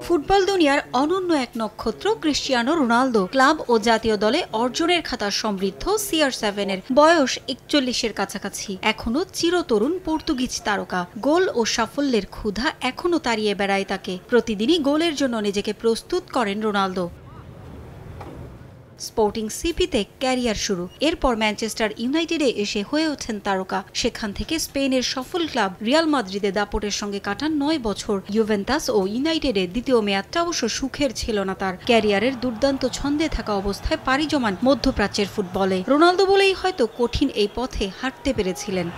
Football দুনিয়ার অনন্য এক নক্ষত্র ক্রিস্টিয়ানো রোনালদো ক্লাব ও জাতীয় দলে অর্জনের খাতা সমৃদ্ধ CR7-এর বয়স 41-এর কাছাকাছি। এখনো চিরতরুণ পর্তুগিজ তারকা। গোল ও সাফল্যের ক্ষুধা এখনো তাড়িয়ে বেড়ায় তাকে। প্রতিদিনই গোলের জন্য নিজেকে প্রস্তুত করেন রোনালদো। স্পোর্টিং সিপিতে ক্যারিয়ার শুরু, এরপর ম্যানচেস্টার ইউনাইটেডে এসে হয়ে ওঠেন তারকা। সেখান থেকে স্পেনের সফল ক্লাব রিয়াল মাদ্রিদে দাপটের সঙ্গে কাটান 9 বছর। ইউভেন্টাস ও ইউনাইটেডে দ্বিতীয় মেয়াদটা অবশ্য সুখের ছিল না তার। ক্যারিয়ারের দুর্দান্ত ছন্দে থাকা অবস্থায় পাড়ি জমান মধ্যপ্রাচ্যের ফুটবলে। রোনালদো বলেই হয়তো কঠিন এই পথে হাঁটতে পেরেছিলেন।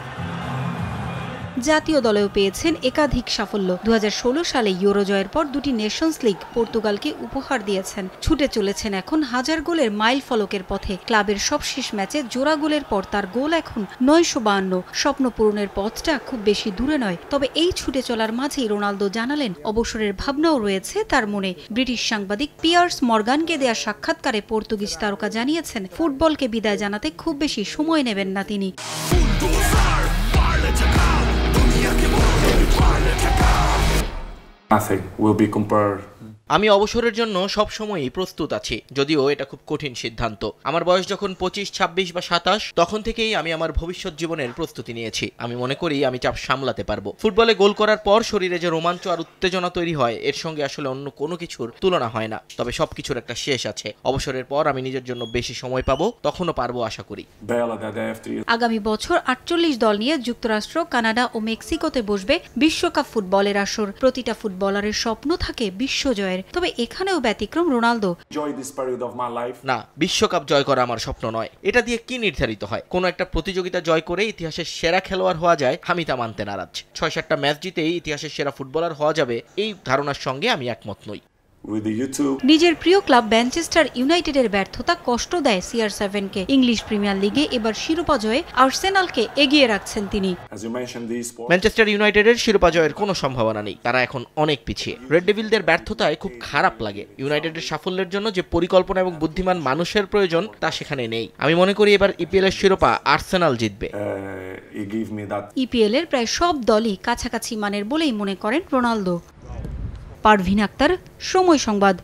জাতীয় দলেও পেয়েছেন একাধিক সাফল্য। 2016 সালে ইউরো জয়ের পর দুটি নেশনস লিগ পর্তুগালকে উপহার দিয়েছেন। ছুটে চলেছেন এখন হাজার গোলের মাইল ফলকের পথে। ক্লাবের সবশেষ ম্যাচে জোড়া গোলের পর তার গোল এখন 952। স্বপ্ন পূরণের পথটা খুব বেশি দূরে নয়। তবে এই ছুটে চলার মাঝেই রোনালদো জানালেন অবসরের ভাবনাও রয়েছে তার মনে। ব্রিটিশ সাংবাদিক পিয়ার্স মর্গানকে দেয়া সাক্ষাৎকারে পর্তুগিজ তারকা জানিয়েছেন ফুটবলকে বিদায় জানাতে খুব বেশি সময় নেবেন না তিনি। Nothing will be compared. আমি অবসরের জন্য সব সময়ই প্রস্তুত আছি, যদিও এটা খুব কঠিন সিদ্ধান্ত। আমার বয়স যখন 25, 26 বা 27, তখন থেকেই আমি আমার ভবিষ্যৎ জীবনের প্রস্তুতি নিয়েছি। আমি মনে করি আমি চাপ সামলাতে পারবো। ফুটবলে গোল করার পর শরীরে যে রোমাঞ্চ আর উত্তেজনা তৈরি হয়, এর সঙ্গে আসলে অন্য কোনো কিছুর তুলনা হয় না। তবে সবকিছুর একটা শেষ আছে। অবসরের পর আমি নিজের জন্য বেশি সময় পাবো, তখনও পারবো আশা করি। আগামী বছর 48 দল নিয়ে যুক্তরাষ্ট্র, কানাডা ও মেক্সিকোতে বসবে বিশ্বকাপ ফুটবলের আসর। প্রতিটা ফুটবলারের স্বপ্ন থাকে বিশ্বজয়ের। তবে এখানেও ব্যতিক্রম রোনালদো। না, বিশ্বকাপ জয় করা আমার স্বপ্ন নয়। এটা দিয়ে কি নির্ধারিত হয়? কোনো একটা প্রতিযোগিতা জয় করে ইতিহাসের সেরা খেলোয়াড় হওয়া যায়, আমি তা মানতে নারাজ। 6-7টা ম্যাচ জিতেই ইতিহাসের সেরা ফুটবলার হওয়া যাবে, এই ধারণার সঙ্গে আমি একমত নই। নিজের প্রিয় ক্লাব ম্যানচেস্টার ইউনাইটেডের ব্যর্থতা কষ্ট দেয় CR7-কে। ইংলিশ প্রিমিয়ার লিগে এবার শিরোপা জয়ে আর্সেনালকে এগিয়ে রাখছেন তিনি। ম্যানচেস্টার ইউনাইটেডের শিরোপা জয়ের কোনো সম্ভাবনা নেই, তারা এখন অনেক পিছিয়ে। রেড ডেভিলদের ব্যর্থতায় খুব খারাপ লাগে। ইউনাইটেডের সাফল্যের জন্য যে পরিকল্পনা এবং বুদ্ধিমান মানুষের প্রয়োজন, তা সেখানে নেই। আমি মনে করি এবার EPL এর শিরোপা আর্সেনাল জিতবে। EPL এর প্রায় সব দলই কাছাকাছি মানের বলেই মনে করেন রোনালদো। পারভিন আক্তার, সময় সংবাদ।